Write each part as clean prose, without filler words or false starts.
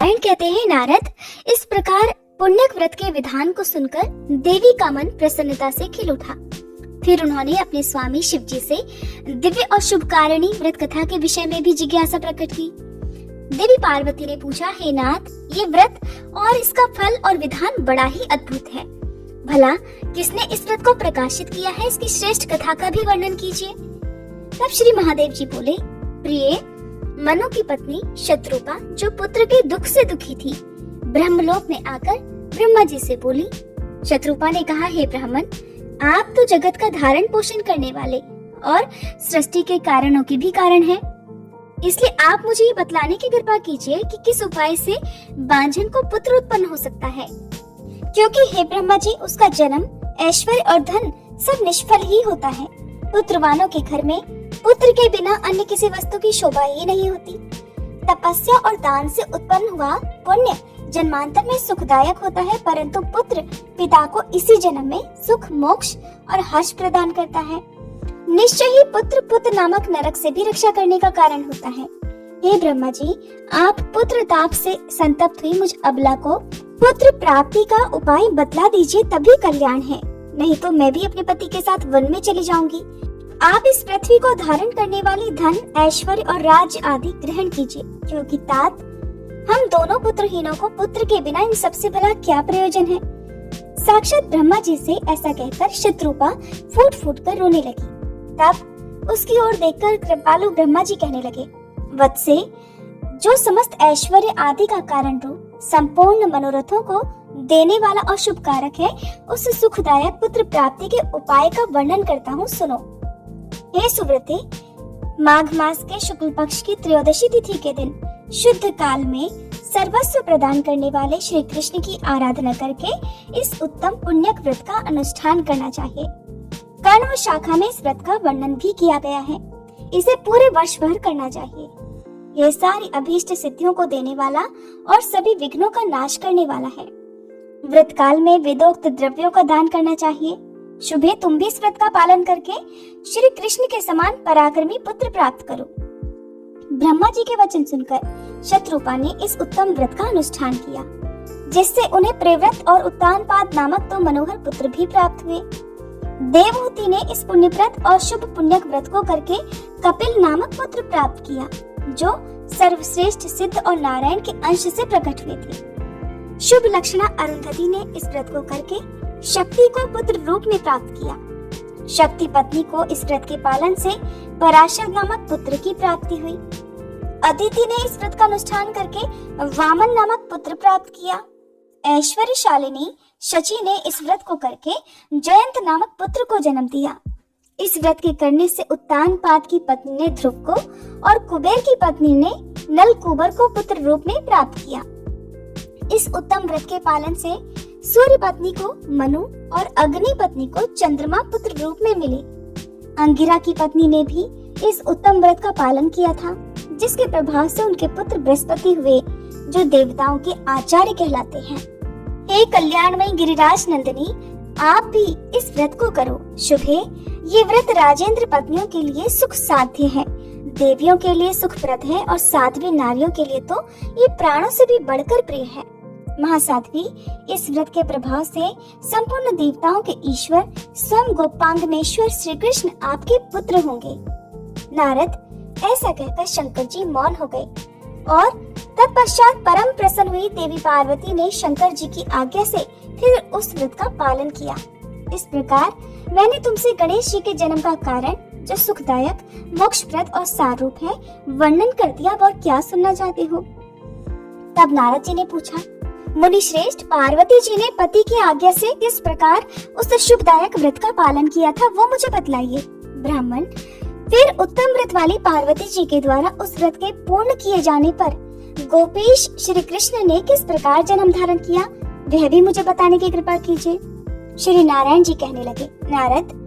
नारायण कहते हैं, नारद, इस प्रकार पुण्यक व्रत के विधान को सुनकर देवी का मन प्रसन्नता से खिल उठा। फिर उन्होंने अपने स्वामी शिव जी से दिव्य और शुभकारिणी व्रत कथा के विषय में भी जिज्ञासा प्रकट की। देवी पार्वती ने पूछा, हे नाथ, ये व्रत और इसका फल और विधान बड़ा ही अद्भुत है। भला किसने इस व्रत को प्रकाशित किया है, इसकी श्रेष्ठ कथा का भी वर्णन कीजिए। तब श्री महादेव जी बोले, प्रिय, मनु की पत्नी शत्रुपा, जो पुत्र के दुख से दुखी थी, ब्रह्मलोक में आकर ब्रह्मा जी से बोली। शत्रुपा ने कहा, हे ब्राह्मण, आप तो जगत का धारण पोषण करने वाले और सृष्टि के कारणों के भी कारण हैं। इसलिए आप मुझे ये बतलाने की कृपा कीजिए कि किस उपाय से बांझन को पुत्र उत्पन्न हो सकता है, क्योंकि हे ब्रह्मा जी, उसका जन्म, ऐश्वर्य और धन सब निष्फल ही होता है। पुत्रवानों के घर में पुत्र के बिना अन्य किसी वस्तु की शोभा ही नहीं होती। तपस्या और दान से उत्पन्न हुआ पुण्य जन्मांतर में सुखदायक होता है, परंतु पुत्र पिता को इसी जन्म में सुख, मोक्ष और हर्ष प्रदान करता है। निश्चय ही पुत्र नामक नरक से भी रक्षा करने का कारण होता है। हे ब्रह्मा जी, आप पुत्र ताप से संतप्त हुई मुझ अबला को पुत्र प्राप्ति का उपाय बतला दीजिए, तभी कल्याण है। नहीं तो मैं भी अपने पति के साथ वन में चली जाऊंगी। आप इस पृथ्वी को धारण करने वाली धन, ऐश्वर्य और राज्य आदि ग्रहण कीजिए, क्योंकि तात हम दोनों पुत्रहीनों को पुत्र के बिना इन सबसे भला क्या प्रयोजन है। साक्षात ब्रह्मा जी से ऐसा कहकर शत्रुपा फूट फूट कर रोने लगी। तब उसकी ओर देखकर कृपालु ब्रह्मा जी कहने लगे, वत्से, जो समस्त ऐश्वर्य आदि का कारण रूप संपूर्ण मनोरथों को देने वाला और शुभकारक है, उस सुखदायक पुत्र प्राप्ति के उपाय का वर्णन करता हूँ, सुनो। हे सुव्रते, माघ मास के शुक्ल पक्ष की त्रयोदशी तिथि के दिन शुद्ध काल में सर्वस्व प्रदान करने वाले श्री कृष्ण की आराधना करके इस उत्तम पुण्यक व्रत का अनुष्ठान करना चाहिए। कर्ण व शाखा में इस व्रत का वर्णन भी किया गया है। इसे पूरे वर्ष भर करना चाहिए। यह सारी अभीष्ट सिद्धियों को देने वाला और सभी विघ्नों का नाश करने वाला है। व्रत काल में वेदोक्त द्रव्यों का दान करना चाहिए। शुभे, तुम भी इस व्रत का पालन करके श्री कृष्ण के समान पराक्रमी पुत्र प्राप्त करो। ब्रह्मा जी के वचन सुनकर शत्रुपा ने इस उत्तम व्रत का अनुष्ठान किया, जिससे उन्हें प्रेव्रत और उत्तानपाद नामक दो मनोहर पुत्र भी प्राप्त हुए। देवहूति ने इस पुण्य व्रत और शुभ पुण्यक व्रत को करके कपिल नामक पुत्र प्राप्त किया, जो सर्वश्रेष्ठ सिद्ध और नारायण के अंश से प्रकट हुए थे। शुभ लक्षणा अरुंधति ने इस व्रत को करके शक्ति को पुत्र रूप में प्राप्त किया। शक्ति पत्नी को इस व्रत के पालन से पराशर नामक पुत्र की प्राप्ति हुई। अदिति ने इस व्रत का अनुष्ठान करके वामन नामक पुत्र प्राप्त किया। ऐश्वर्यशालिनी शची ने इस व्रत को करके जयंत नामक पुत्र को जन्म दिया। इस व्रत के करने से उत्तानपाद की पत्नी ने ध्रुव को और कुबेर की पत्नी ने नलकूबर को पुत्र रूप में प्राप्त किया। इस उत्तम व्रत के पालन से सूर्य पत्नी को मनु और अग्नि पत्नी को चंद्रमा पुत्र रूप में मिले। अंगिरा की पत्नी ने भी इस उत्तम व्रत का पालन किया था, जिसके प्रभाव से उनके पुत्र बृहस्पति हुए, जो देवताओं के आचार्य कहलाते हैं। हे कल्याणमयी गिरिराज नंदिनी, आप भी इस व्रत को करो। शुभे, ये व्रत राजेंद्र पत्नियों के लिए सुख साध्य है, देवियों के लिए सुखप्रद है और साध्वी नारियों के लिए तो ये प्राणों से भी बढ़कर प्रिय है। महासाध्वी, इस व्रत के प्रभाव से संपूर्ण देवताओं के ईश्वर स्वयं गोपांगनेश्वर श्री कृष्ण आपके पुत्र होंगे। नारद, ऐसा कहकर शंकर जी मौन हो गए और तत्पश्चात परम प्रसन्न हुई देवी पार्वती ने शंकर जी की आज्ञा से फिर उस व्रत का पालन किया। इस प्रकार मैंने तुमसे गणेश जी के जन्म का कारण, जो सुखदायक, मोक्षप्रद और सारूप है, वर्णन कर दिया। और क्या सुनना चाहते हो? तब नारद जी ने पूछा, मुनि श्रेष्ठ, पार्वती जी ने पति की आज्ञा से किस प्रकार उस शुभदायक व्रत का पालन किया था, वो मुझे बतलाइए। ब्राह्मण, फिर उत्तम व्रत वाली पार्वती जी के द्वारा उस व्रत के पूर्ण किए जाने पर गोपीश श्री कृष्ण ने किस प्रकार जन्म धारण किया, वह भी मुझे बताने की कृपा कीजिए। श्री नारायण जी कहने लगे, नारद,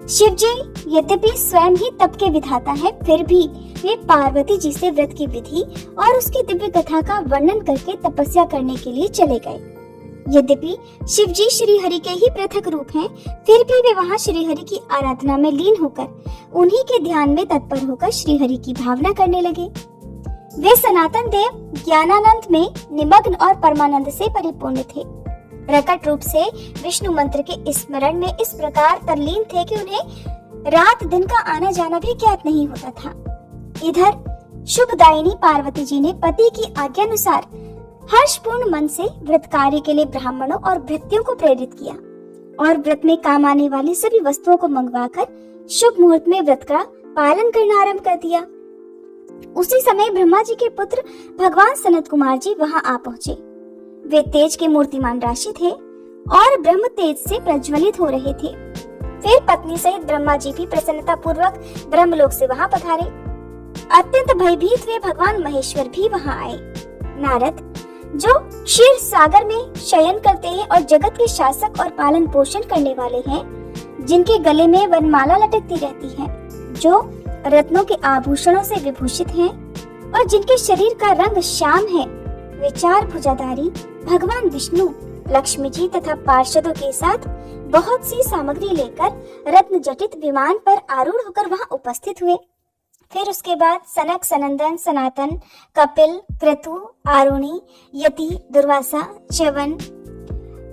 शिव जी यद्यपि स्वयं ही तप के विधाता है, फिर भी वे पार्वती जी से व्रत की विधि और उसकी दिव्य कथा का वर्णन करके तपस्या करने के लिए चले गए। यद्यपि शिव जी श्री हरि के ही पृथक रूप हैं, फिर भी वे वहां श्री हरि की आराधना में लीन होकर उन्हीं के ध्यान में तत्पर होकर श्री हरि की भावना करने लगे। वे सनातन देव ज्ञानानंद में निमग्न और परमानंद से परिपूर्ण थे। प्रकट रूप से विष्णु मंत्र के स्मरण में इस प्रकार तल्लीन थे कि उन्हें रात दिन का आना जाना भी ज्ञात नहीं होता था। इधर शुभदायिनी पार्वती जी ने पति की आज्ञा अनुसार हर्षपूर्ण मन से व्रत कार्य के लिए ब्राह्मणों और भृत्यों को प्रेरित किया और व्रत में काम आने वाली सभी वस्तुओं को मंगवाकर शुभ मुहूर्त में व्रत का पालन करना आरंभ कर दिया। उसी समय ब्रह्मा जी के पुत्र भगवान सनत कुमार जी वहां आ पहुंचे। वे तेज के मूर्तिमान राशि थे और ब्रह्म तेज से प्रज्वलित हो रहे थे। फिर पत्नी सहित ब्रह्मा जी भी प्रसन्नता पूर्वक ब्रह्मलोक से वहां पधारे। अत्यंत भयभीत हुए भगवान महेश्वर भी वहां आए। नारद, जो क्षीर सागर में शयन करते हैं और जगत के शासक और पालन पोषण करने वाले हैं, जिनके गले में वनमाला लटकती रहती है, जो रत्नों के आभूषणों से विभूषित हैं और जिनके शरीर का रंग श्याम है, वे चार भुजाधारी भगवान विष्णु, लक्ष्मी जी तथा पार्षदों के साथ बहुत सी सामग्री लेकर रत्न जटित विमान पर आरूढ़ होकर वहां उपस्थित हुए। फिर उसके बाद सनक, सनंदन, सनातन, कपिल, क्रतु, आरुणि, यति, दुर्वासा, च्यवन,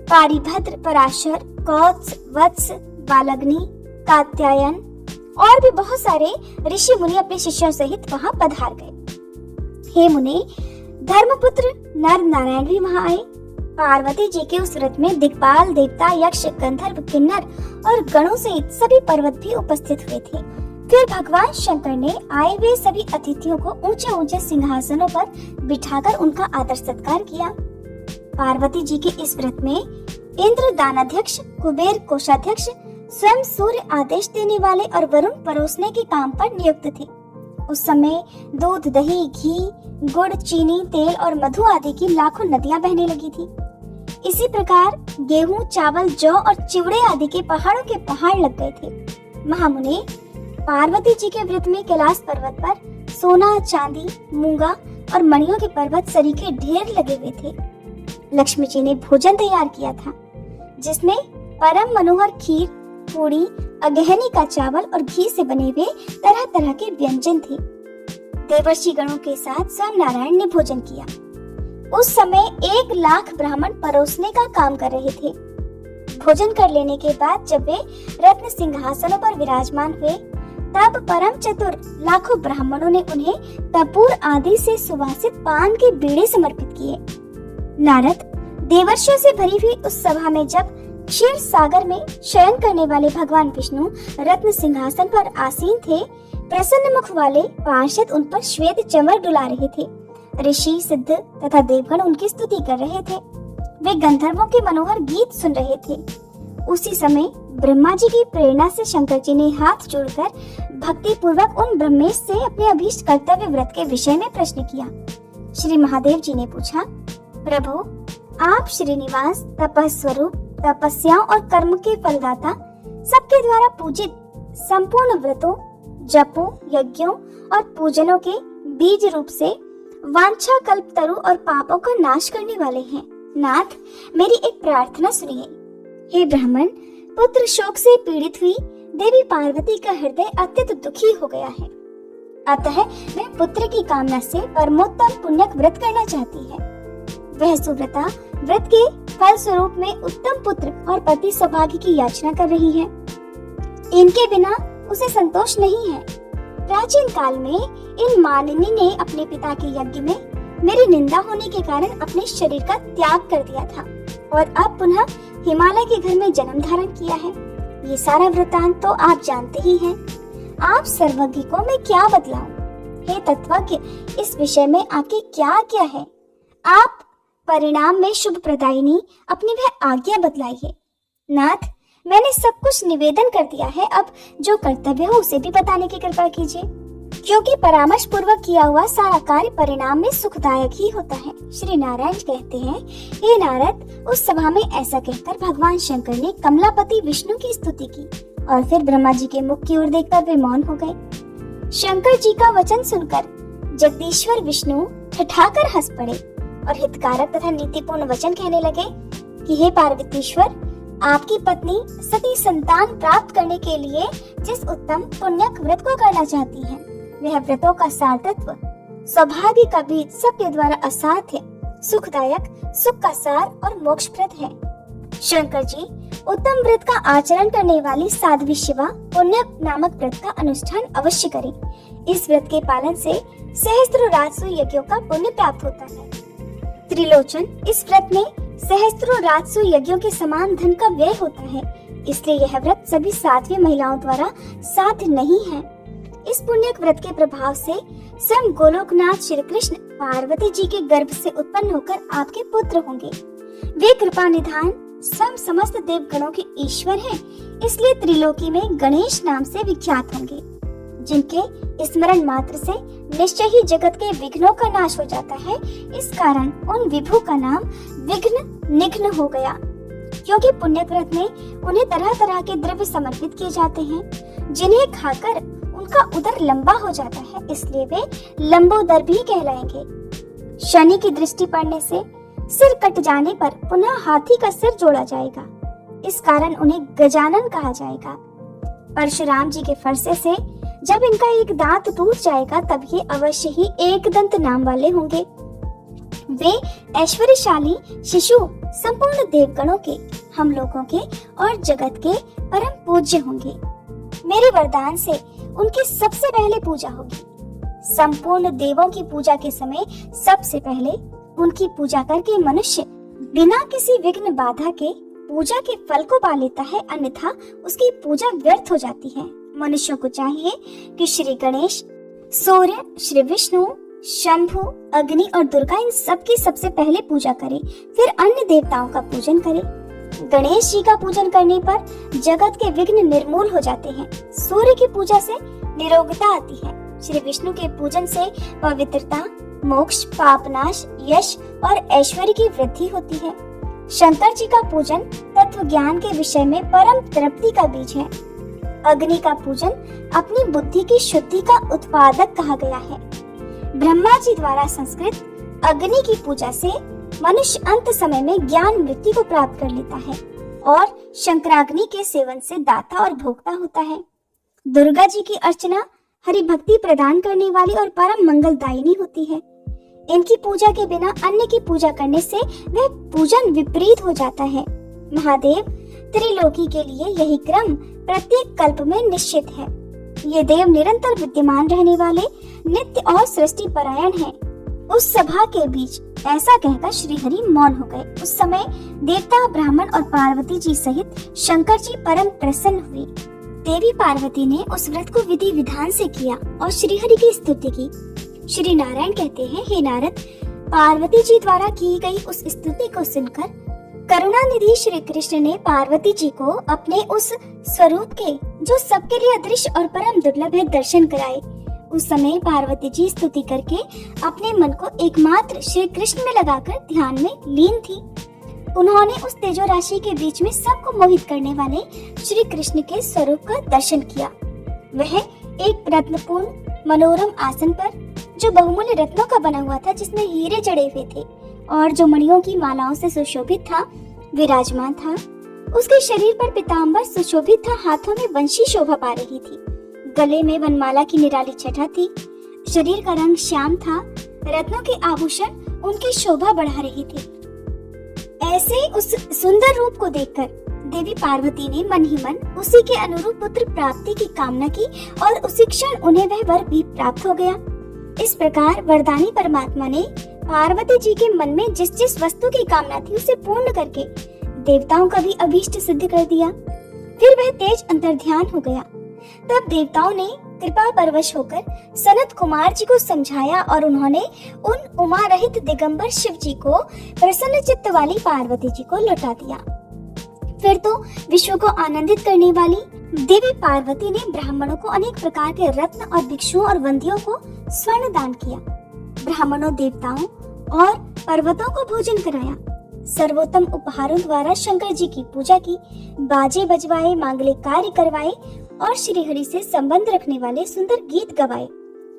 पारिभद्र, पराशर, कौत्स, वत्स, बालग्नि, कात्यायन और भी बहुत सारे ऋषि मुनि अपने शिष्यों सहित वहां पधार गए। हे मुने, धर्मपुत्र नर नारायण भी वहां आए। पार्वती जी के उस व्रत में दिक्पाल, देवता, यक्ष, गंधर्व, किन्नर और गणों सहित सभी पर्वत भी उपस्थित हुए थे। फिर भगवान शंकर ने आए हुए सभी अतिथियों को ऊंचे ऊंचे सिंहासनों पर बिठाकर उनका आदर सत्कार किया। पार्वती जी के इस व्रत में इंद्र दानाध्यक्ष, कुबेर कोषाध्यक्ष, स्वयं सूर्य आदेश देने वाले और वरुण परोसने के काम पर नियुक्त थे। उस समय दूध, दही, घी, गुड़, चीनी, तेल और मधु आदि की लाखों नदियां बहने लगी थी। इसी प्रकार गेहूं, चावल, जौ और चिवड़े आदि के पहाड़ों के पहाड़ लग गए थे। महामुने, पार्वती जी के व्रत में कैलाश पर्वत पर सोना, चांदी, मूंगा और मणियों के पर्वत सरीखे ढेर लगे हुए थे। लक्ष्मी जी ने भोजन तैयार किया था, जिसमें परम मनोहर खीर, पूड़ी, अगहनी का चावल और घी से बने हुए तरह तरह के व्यंजन थे। देवर्षि गणों के साथ स्वयं नारायण ने भोजन किया। उस समय 1,00,000 ब्राह्मण परोसने का काम कर रहे थे। भोजन कर लेने के बाद जब वे रत्न सिंहासनों पर विराजमान हुए, तब परम चतुर लाखों ब्राह्मणों ने उन्हें कपूर आदि से सुवासित पान के बीड़े समर्पित किए। नारद, देवर्षियों से भरी हुई उस सभा में जब क्षीर सागर में शयन करने वाले भगवान विष्णु रत्न सिंहासन पर आसीन थे, प्रसन्न मुख वाले पार्षद उन पर श्वेत चमर डुला रहे थे। ऋषि, सिद्ध तथा देवगण उनकी स्तुति कर रहे थे। वे गंधर्वों के मनोहर गीत सुन रहे थे। उसी समय ब्रह्मा जी की प्रेरणा से शंकर जी ने हाथ जोड़कर भक्ति पूर्वक उन ब्रह्मेश से अपने अभीष्ट कर्तव्य व्रत के विषय में प्रश्न किया। श्री महादेव जी ने पूछा, प्रभु, आप श्रीनिवास, तपस्वरूप, तपस्याओं और कर्म के फलदाता, सबके द्वारा पूजित, संपूर्ण व्रतों, जपों, यज्ञों और पूजनों के बीज रूप से वांछा, कल्पतरु और पापों का नाश करने वाले हैं। नाथ, मेरी एक प्रार्थना सुनिए। हे ब्राह्मण, पुत्र शोक से पीड़ित हुई देवी पार्वती का हृदय अत्यंत दुखी हो गया है। अतः वह पुत्र की कामना से परमोत्तम पुण्यक व्रत करना चाहती है। वह सुव्रता व्रत के फल स्वरूप में उत्तम पुत्र और पति सौभाग्य की याचना कर रही है। इनके बिना उसे संतोष नहीं है। प्राचीन काल में इन मालिनी ने अपने पिता के यज्ञ में मेरी निंदा होने के कारण अपने शरीर का त्याग कर दिया था और अब पुनः हिमालय के घर में जन्म धारण किया है। ये सारा वृतांत तो आप जानते ही हैं। आप सर्वज्ञ को मैं क्या बतलाऊं? हे तत्वज्ञ, इस विषय में आपकी क्या आज्ञा है? आप परिणाम में शुभ प्रदायिनी अपनी वह आज्ञा बतलाइए। नाथ, मैंने सब कुछ निवेदन कर दिया है, अब जो कर्तव्य हो उसे भी बताने की कृपा कीजिए, क्योंकि परामर्श पूर्वक किया हुआ सारा कार्य परिणाम में सुखदायक ही होता है। श्री नारायण कहते हैं, हे नारद, उस सभा में ऐसा कहकर भगवान शंकर ने कमलापति विष्णु की स्तुति की और फिर ब्रह्मा जी के मुख की ओर देखकर वे मौन हो गए। शंकर जी का वचन सुनकर जगदीश्वर विष्णु ठठाकर हंस पड़े और हितकारक तथा नीतिपूर्ण वचन कहने लगे कि हे पार्वतीश्वर, आपकी पत्नी सती संतान प्राप्त करने के लिए जिस उत्तम पुण्यक व्रत को करना चाहती है, वह व्रतों का सार तत्व सौभाग्य का बीज सबके द्वारा असाध्य, सुखदायक, सुख का सार और मोक्षप्रद है। शंकर जी उत्तम व्रत का आचरण करने वाली साध्वी शिवा पुण्य नामक व्रत का अनुष्ठान अवश्य करें। इस व्रत के पालन से सहस्त्रों राजसू यज्ञों का पुण्य प्राप्त होता है। त्रिलोचन, इस व्रत में सहस्त्रों राजसू यज्ञों के समान धन का व्यय होता है, इसलिए यह व्रत सभी साध्वी महिलाओं द्वारा साध्य नहीं है। इस पुण्य व्रत के प्रभाव से स्वयं गोलोकनाथ श्री कृष्ण पार्वती जी के गर्भ से उत्पन्न होकर आपके पुत्र होंगे। वे कृपा निधान स्वयं समस्त देवगणों के ईश्वर हैं, इसलिए त्रिलोकी में गणेश नाम से विख्यात होंगे, जिनके स्मरण मात्र से निश्चय ही जगत के विघ्नों का नाश हो जाता है। इस कारण उन विभु का नाम विघ्न निघ्न हो गया, क्योंकि पुण्य व्रत में उन्हें तरह तरह के द्रव्य समर्पित किए जाते हैं, जिन्हें खाकर उनका उदर लंबा हो जाता है, इसलिए वे लंबोदर भी कहलाएंगे। शनि की दृष्टि पड़ने से सिर कट जाने पर पुनः हाथी का सिर जोड़ा जाएगा, इस कारण उन्हें गजानन कहा जाएगा। परशुराम जी के फरसे से जब इनका एक दांत टूट जाएगा तब ये अवश्य ही एक दंत नाम वाले होंगे। वे ऐश्वर्यशाली शिशु संपूर्ण देवगणों के, हम लोगों के और जगत के परम पूज्य होंगे। मेरे वरदान से उनकी सबसे पहले पूजा होगी। संपूर्ण देवों की पूजा के समय सबसे पहले उनकी पूजा करके मनुष्य बिना किसी विघ्न बाधा के पूजा के फल को पा लेता है, अन्यथा उसकी पूजा व्यर्थ हो जाती है। मनुष्यों को चाहिए कि श्री गणेश, सूर्य, श्री विष्णु, शंभु, अग्नि और दुर्गा इन सब की सबसे पहले पूजा करें, फिर अन्य देवताओं का पूजन करें। गणेश जी का पूजन करने पर जगत के विघ्न निर्मूल हो जाते हैं। सूर्य की पूजा से निरोगता आती है। श्री विष्णु के पूजन से पवित्रता, मोक्ष, पापनाश, यश और ऐश्वर्य की वृद्धि होती है। शंकर जी का पूजन तत्व ज्ञान के विषय में परम तृप्ति का बीज है। अग्नि का पूजन अपनी बुद्धि की शुद्धि का उत्पादक कहा गया है। ब्रह्मा जी द्वारा संस्कृत अग्नि की पूजा से मनुष्य अंत समय में ज्ञान वृत्ति को प्राप्त कर लेता है और शंकराग्नि के सेवन से दाता और भोक्ता होता है। दुर्गा जी की अर्चना हरि भक्ति प्रदान करने वाली और परम मंगलदायिनी होती है। इनकी पूजा के बिना अन्य की पूजा करने से वह पूजन विपरीत हो जाता है। महादेव त्रिलोकी के लिए यही क्रम प्रत्येक कल्प में निश्चित है। ये देव निरंतर विद्यमान रहने वाले, नित्य और सृष्टि परायण हैं। उस सभा के बीच ऐसा कहकर श्री हरि मौन हो गए। उस समय देवता, ब्राह्मण और पार्वती जी सहित शंकर जी परम प्रसन्न हुए। देवी पार्वती ने उस व्रत को विधि विधान से किया और श्री हरि की स्तुति की। श्री नारायण कहते हैं, हे नारद, पार्वती जी द्वारा की गई उस स्तुति को सुनकर करुणानिधि श्री कृष्ण ने पार्वती जी को अपने उस स्वरूप के, जो सबके लिए अदृश्य और परम दुर्लभ है, दर्शन कराए। उस समय पार्वती जी स्तुति करके अपने मन को एकमात्र श्री कृष्ण में लगाकर ध्यान में लीन थी। उन्होंने उस तेजो राशि के बीच में सबको मोहित करने वाले श्री कृष्ण के स्वरूप का दर्शन किया। वह एक रत्नपूर्ण मनोरम आसन पर, जो बहुमूल्य रत्नों का बना हुआ था, जिसमें हीरे जड़े हुए थे और जो मणियों की मालाओं से सुशोभित था, विराजमान था। उसके शरीर पर पीताम्बर सुशोभित था, हाथों में वंशी शोभा पा रही थी, गले में वनमाला की निराली छटा थी, शरीर का रंग श्याम था, रत्नों के आभूषण उनकी शोभा बढ़ा रही थी। ऐसे उस सुंदर रूप को देखकर देवी पार्वती ने मन ही मन उसी के अनुरूप पुत्र प्राप्ति की कामना की और उसी क्षण उन्हें वह वर भी प्राप्त हो गया। इस प्रकार वरदानी परमात्मा ने पार्वती जी के मन में जिस जिस वस्तु की कामना थी उसे पूर्ण करके देवताओं का भी अभीष्ट सिद्ध कर दिया। फिर वह तेज अंतर्ध्यान हो गया। तब देवताओं ने कृपा परवश होकर सनत कुमार जी को समझाया और उन्होंने उन उमा रहित दिगंबर शिव जी को प्रसन्न चित्त वाली पार्वती जी को लौटा दिया। फिर तो विश्व को आनंदित करने वाली देवी पार्वती ने ब्राह्मणों को अनेक प्रकार के रत्न और भिक्षुओं और वंदियों को स्वर्ण दान किया। ब्राह्मणों, देवताओं और पर्वतों को भोजन कराया। सर्वोत्तम उपहारों द्वारा शंकर जी की पूजा की, बाजे बजवाए, मांगलिक कार्य करवाए और श्री हरि से संबंध रखने वाले सुंदर गीत गवाए।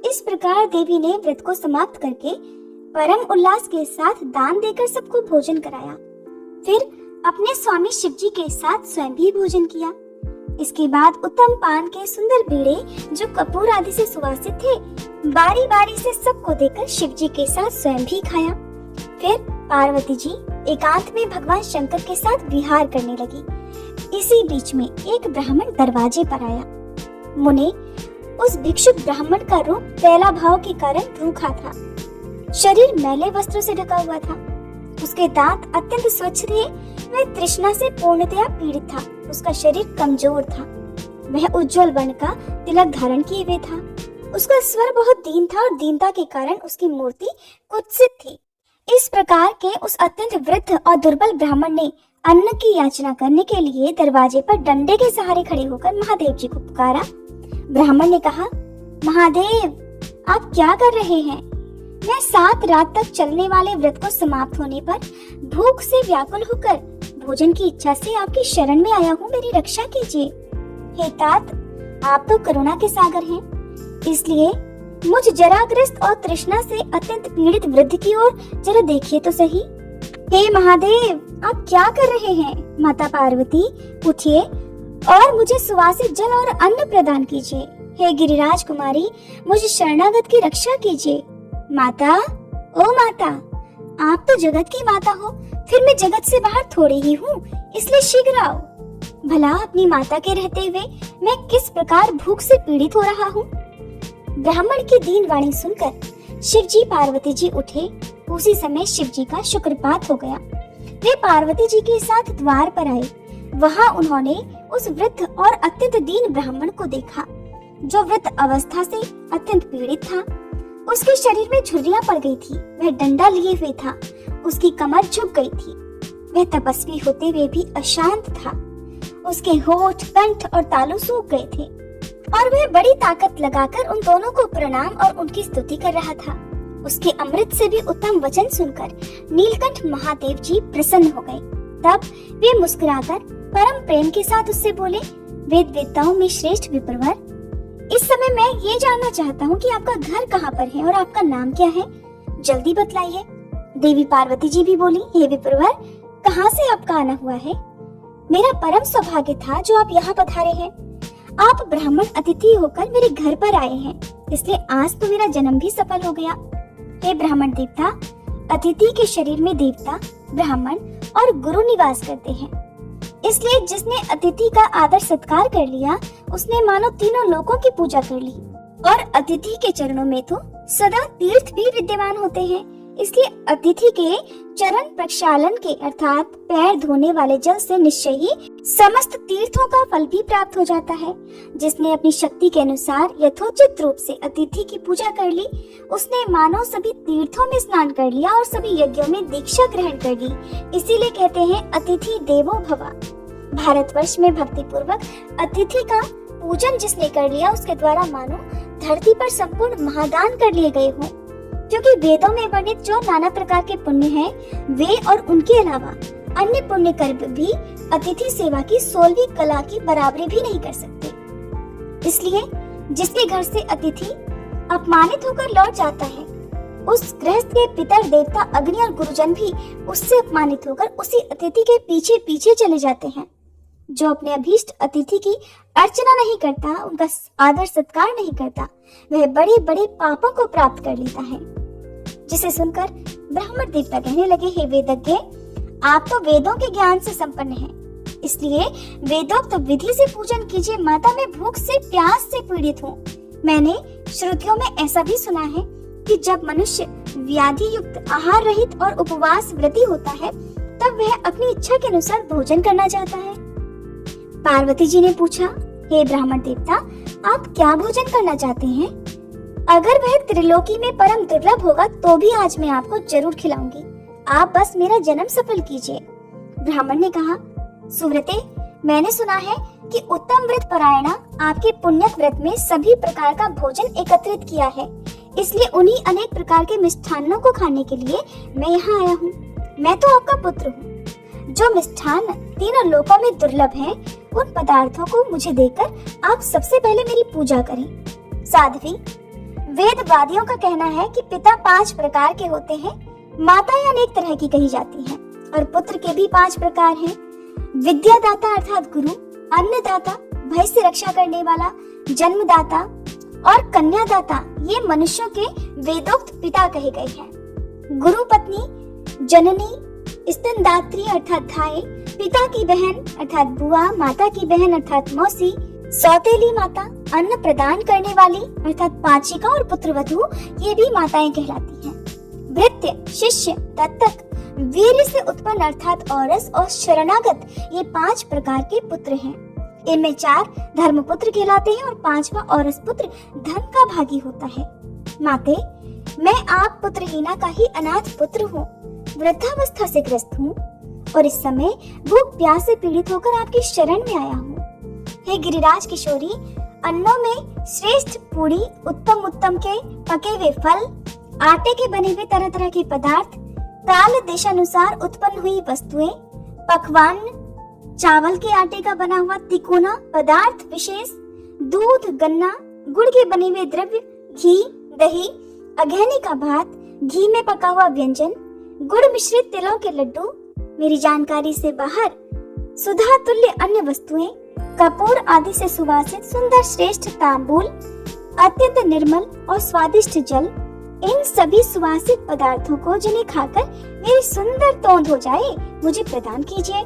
इस प्रकार देवी ने व्रत को समाप्त करके परम उल्लास के साथ दान देकर सबको भोजन कराया। फिर अपने स्वामी शिव जी के साथ स्वयं भी भोजन किया। इसके बाद उत्तम पान के सुंदर बीड़े जो कपूर आदि से सुवासित थे, बारी बारी से सबको देकर शिव जी के साथ स्वयं भी खाया। फिर पार्वती जी एकांत में भगवान शंकर के साथ विहार करने लगी। इसी बीच में एक ब्राह्मण दरवाजे पर आया। मुने, उस भिक्षुक ब्राह्मण का रूप पहला भाव के कारण भूखा था। शरीर मैले वस्त्रों से ढका हुआ था। उसके दांत अत्यंत स्वच्छ थे। वह तृष्णा से पूर्णतया पीड़ित था। उसका शरीर कमजोर था। वह उज्जवल वर्ण का तिलक धारण किए हुए था। उसका स्वर बहुत दीन था और दीनता के कारण उसकी मूर्ति कुत्सित थी। इस प्रकार के उस अत्यंत वृद्ध और दुर्बल ब्राह्मण ने अन्न की याचना करने के लिए दरवाजे पर डंडे के सहारे खड़े होकर महादेव जी को पुकारा। ब्राह्मण ने कहा, महादेव, आप क्या कर रहे हैं? मैं 7 रात तक चलने वाले व्रत को समाप्त होने पर भूख से व्याकुल होकर भोजन की इच्छा से आपकी शरण में आया हूँ। मेरी रक्षा कीजिए। हे तात, आप तो करुणा के सागर हैं, इसलिए मुझ जराग्रस्त और तृष्णा से अत्यंत पीड़ित वृद्ध की ओर जरा देखिए तो सही। हे महादेव, आप क्या कर रहे हैं? माता पार्वती, उठिए और मुझे सुवासित जल और अन्न प्रदान कीजिए। हे गिरिराज कुमारी, मुझे शरणागत की रक्षा कीजिए। माता, ओ माता, आप तो जगत की माता हो, फिर मैं जगत से बाहर थोड़ी ही हूँ, इसलिए शीघ्र आओ। भला अपनी माता के रहते हुए मैं किस प्रकार भूख से पीड़ित हो रहा हूँ। ब्राह्मण की दीन वाणी सुनकर शिव जी पार्वती जी उठे। उसी समय शिव जी का शुक्रपात हो गया। वे पार्वती जी के साथ द्वार पर आए। वहां उन्होंने उस वृद्ध और अत्यंत दीन ब्राह्मण को देखा, जो वृद्ध अवस्था से अत्यंत पीड़ित था। उसके शरीर में झुर्रियां पड़ गई थी। वह डंडा लिए हुए था। उसकी कमर झुक गई थी। वह तपस्वी होते हुए भी अशांत था। उसके होठ, कंठ और तालू सूख गए थे और वह बड़ी ताकत लगाकर उन दोनों को प्रणाम और उनकी स्तुति कर रहा था। उसके अमृत से भी उत्तम वचन सुनकर नीलकंठ महादेव जी प्रसन्न हो गए। तब वे मुस्कुराकर परम प्रेम के साथ उससे बोले, वेद वेदताओं में श्रेष्ठ विप्रवर, इस समय मैं ये जानना चाहता हूँ कि आपका घर कहाँ पर है और आपका नाम क्या है? जल्दी बतलाइए। देवी पार्वती जी भी बोली, हे विप्रवर, कहाँ से आपका आना हुआ है? मेरा परम सौभाग्य था जो आप यहाँ पधारे हैं। आप ब्राह्मण अतिथि होकर मेरे घर पर आए हैं, इसलिए आज तो मेरा जन्म भी सफल हो गया। हे ब्राह्मण देवता, अतिथि के शरीर में देवता, ब्राह्मण और गुरु निवास करते हैं, इसलिए जिसने अतिथि का आदर सत्कार कर लिया उसने मानो तीनों लोकों की पूजा कर ली। और अतिथि के चरणों में तो सदा तीर्थ भी विद्यमान होते हैं, इसलिए अतिथि के चरण प्रक्षालन के अर्थात पैर धोने वाले जल से निश्चय ही समस्त तीर्थों का फल भी प्राप्त हो जाता है। जिसने अपनी शक्ति के अनुसार यथोचित रूप से अतिथि की पूजा कर ली, उसने मानो सभी तीर्थों में स्नान कर लिया और सभी यज्ञों में दीक्षा ग्रहण कर ली। इसीलिए कहते हैं अतिथि देवो भव। भारतवर्ष में भक्ति पूर्वक अतिथि का पूजन जिसने कर लिया उसके द्वारा मानो धरती पर संपूर्ण महादान कर लिए गए हों। क्योंकि वेदों में वर्णित जो नाना प्रकार के पुण्य हैं, वे और उनके अलावा अन्य पुण्य कर्म भी अतिथि सेवा की 16वीं कला की बराबरी भी नहीं कर सकते। इसलिए जिसके घर से अतिथि अपमानित होकर लौट जाता है, उस गृहस्थ के पितर देवता अग्नि और गुरुजन भी उससे अपमानित होकर उसी अतिथि के पीछे पीछे चले जाते हैं। जो अपने अभीष्ट अतिथि की अर्चना नहीं करता, उनका आदर सत्कार नहीं करता, वह बड़े बड़े पापों को प्राप्त कर लेता है। जिसे सुनकर ब्राह्मण देवता कहने लगे, हे वेदज्ञ, आप तो वेदों के ज्ञान से संपन्न हैं, इसलिए वेदोक्त विधि से पूजन कीजिए। माता, मैं भूख से प्यास से पीड़ित हूँ। मैंने श्रुतियों में ऐसा भी सुना है कि जब मनुष्य व्याधि युक्त आहार रहित और उपवास व्रती होता है, तब वह अपनी इच्छा के अनुसार भोजन करना चाहता है। पार्वती जी ने पूछा, हे ब्राह्मण देवता, आप क्या भोजन करना चाहते हैं? अगर वह त्रिलोकी में परम दुर्लभ होगा तो भी आज मैं आपको जरूर खिलाऊंगी। आप बस मेरा जन्म सफल कीजिए। ब्राह्मण ने कहा, सुव्रते, मैंने सुना है कि उत्तम व्रत परायणा आपके पुण्यक व्रत में सभी प्रकार का भोजन एकत्रित किया है, इसलिए उन्हीं अनेक प्रकार के मिष्ठान्नों को खाने के लिए मैं यहाँ आया हूँ। मैं तो आपका पुत्र हूँ। जो मिष्ठान्न तीनों लोकों में दुर्लभ हैं, उन पदार्थों को मुझे देकर आप सबसे पहले मेरी पूजा करें। साध्वी, वेदवादियों का कहना है कि पिता 5 प्रकार के होते हैं, माताएं अनेक तरह की कही जाती हैं, और पुत्र के भी 5 प्रकार हैं। विद्यादाता अर्थात गुरु, अन्नदाता, भय से रक्षा करने वाला, जन्मदाता और कन्यादाता ये मनुष्यों के वेदोक्त पिता कहे गए हैं। गुरु पत्नी, जननी, स्तनदात्री अर्थात धाय, पिता की बहन अर्थात बुआ, माता की बहन अर्थात मौसी, सौतेली माता, अन्न प्रदान करने वाली अर्थात पाचिका और पुत्रवधू ये भी माताएं कहलाती हैं। भृत्य, शिष्य, दत्तक, वीर से उत्पन्न अर्थात औरस और शरणागत ये 5 प्रकार के पुत्र हैं। इनमें 4 धर्मपुत्र कहलाते हैं और 5वां औरस पुत्र धन का भागी होता है। माते, मैं आप पुत्रहीना का ही अनाथ पुत्र हूँ, वृद्धावस्था से ग्रस्त हूँ और इस समय भूख प्यास से पीड़ित होकर आपकी शरण में आया हूँ। हे गिरिराज किशोरी, अन्नों में श्रेष्ठ पूरी, उत्तम उत्तम के पके हुए फल, आटे के बने हुए तरह तरह के पदार्थ, काल देशानुसार उत्पन्न हुई वस्तुएं, पकवान, चावल के आटे का बना हुआ तिकोना पदार्थ विशेष, दूध, गन्ना, गुड़ के बने हुए द्रव्य, घी, दही, अघैनी का भात, घी में पका हुआ व्यंजन, गुड़ मिश्रित तिलों के लड्डू, मेरी जानकारी से बाहर सुधा तुल्य अन्य वस्तुएं, कपूर आदि से सुवासित सुंदर श्रेष्ठ तांबूल, अत्यंत निर्मल और स्वादिष्ट जल, इन सभी सुवासित पदार्थों को जिन्हें खाकर मेरी सुंदर तोंद हो जाए, मुझे प्रदान कीजिए।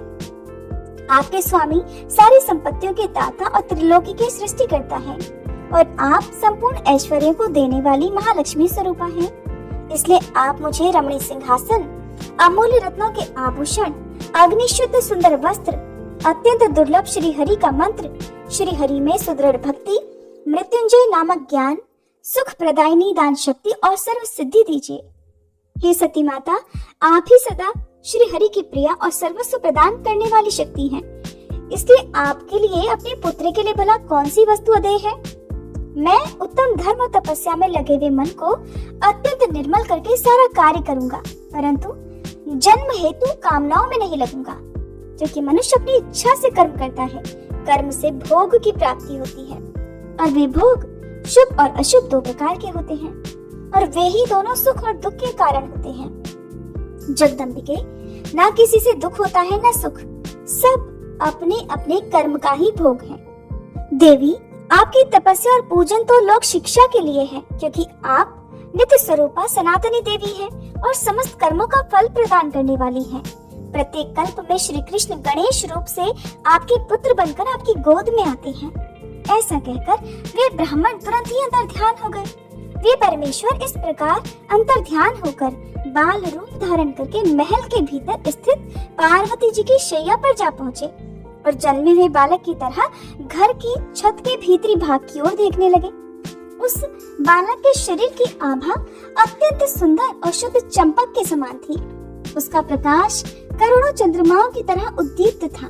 आपके स्वामी सारी संपत्तियों के दाता और त्रिलोकी के सृष्टिकर्ता हैं और आप संपूर्ण ऐश्वर्य को देने वाली महालक्ष्मी स्वरूपा हैं। इसलिए आप मुझे रमणीय सिंहासन, अमूल्य रत्नों के आभूषण, अग्निशुद्ध सुंदर वस्त्र, अत्यंत दुर्लभ श्री हरि का मंत्र, श्री हरि में सुदृढ़ भक्ति, मृत्युंजय नामक ज्ञान, सुख प्रदायिनी दान शक्ति और सर्व सिद्धि दीजिए। हे सती माता, आप ही सदा श्री हरि की प्रिया और सर्वस्व प्रदान करने वाली शक्ति हैं। इसलिए आपके लिए अपने पुत्र के लिए भला कौन सी वस्तु अदेय है? मैं उत्तम धर्म और तपस्या में लगे हुए मन को अत्यंत निर्मल करके सारा कार्य करूंगा, परंतु जन्म हेतु कामनाओं में नहीं लगूंगा, क्योंकि मनुष्य अपनी इच्छा से कर्म करता है। कर्म से भोग की प्राप्ति होती है और वे भोग शुभ और अशुभ 2 प्रकार के होते हैं और वे ही दोनों सुख और दुख के कारण होते हैं। जगदम्बिके, ना किसी से दुख होता है ना सुख, सब अपने अपने कर्म का ही भोग है। देवी, आपकी तपस्या और पूजन तो लोक शिक्षा के लिए है, क्योंकि आप नित्य स्वरूपा सनातनी देवी हैं और समस्त कर्मों का फल प्रदान करने वाली हैं। प्रत्येक कल्प में श्री कृष्ण गणेश रूप से आपके पुत्र बनकर आपकी गोद में आते हैं। ऐसा कहकर वे ब्राह्मण तुरंत ही अंतर ध्यान हो गए। वे परमेश्वर इस प्रकार अंतर ध्यान होकर बाल रूप धारण करके महल के भीतर स्थित पार्वती जी की शैया पर जा पहुँचे और जन्मे हुए बालक की तरह घर की छत के भीतरी भाग की ओर देखने लगे। उस बालक के शरीर की आभा अत्यंत सुंदर और शुद्ध चंपक के समान थी। उसका प्रकाश करोड़ों चंद्रमाओं की तरह उद्दीप्त था।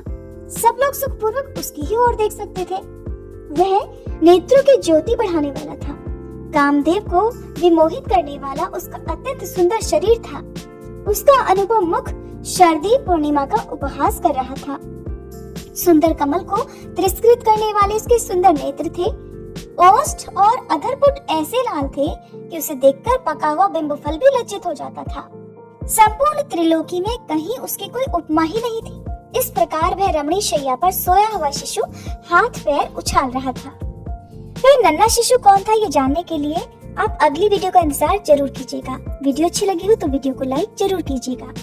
सब लोग सुखपूर्वक उसकी ही ओर देख सकते थे। वह नेत्रों की ज्योति बढ़ाने वाला था। कामदेव को विमोहित करने वाला उसका अत्यंत सुंदर शरीर था। उसका अनुभव मुख शारदीय पूर्णिमा का उपहास कर रहा था। सुंदर कमल को तिरस्कृत करने वाले उसके सुंदर नेत्र थे। ओष्ठ और अधरपुट ऐसे लाल थे कि उसे देखकर पका हुआ बिंबफल भी लज्जित हो जाता था। संपूर्ण त्रिलोकी में कहीं उसकी कोई उपमा ही नहीं थी। इस प्रकार वह रमणीय शैया पर सोया हुआ शिशु हाथ पैर उछाल रहा था। वह नन्हा शिशु कौन था ये जानने के लिए आप अगली वीडियो का इंतजार जरूर कीजिएगा। वीडियो अच्छी लगी हो तो वीडियो को लाइक जरूर कीजिएगा।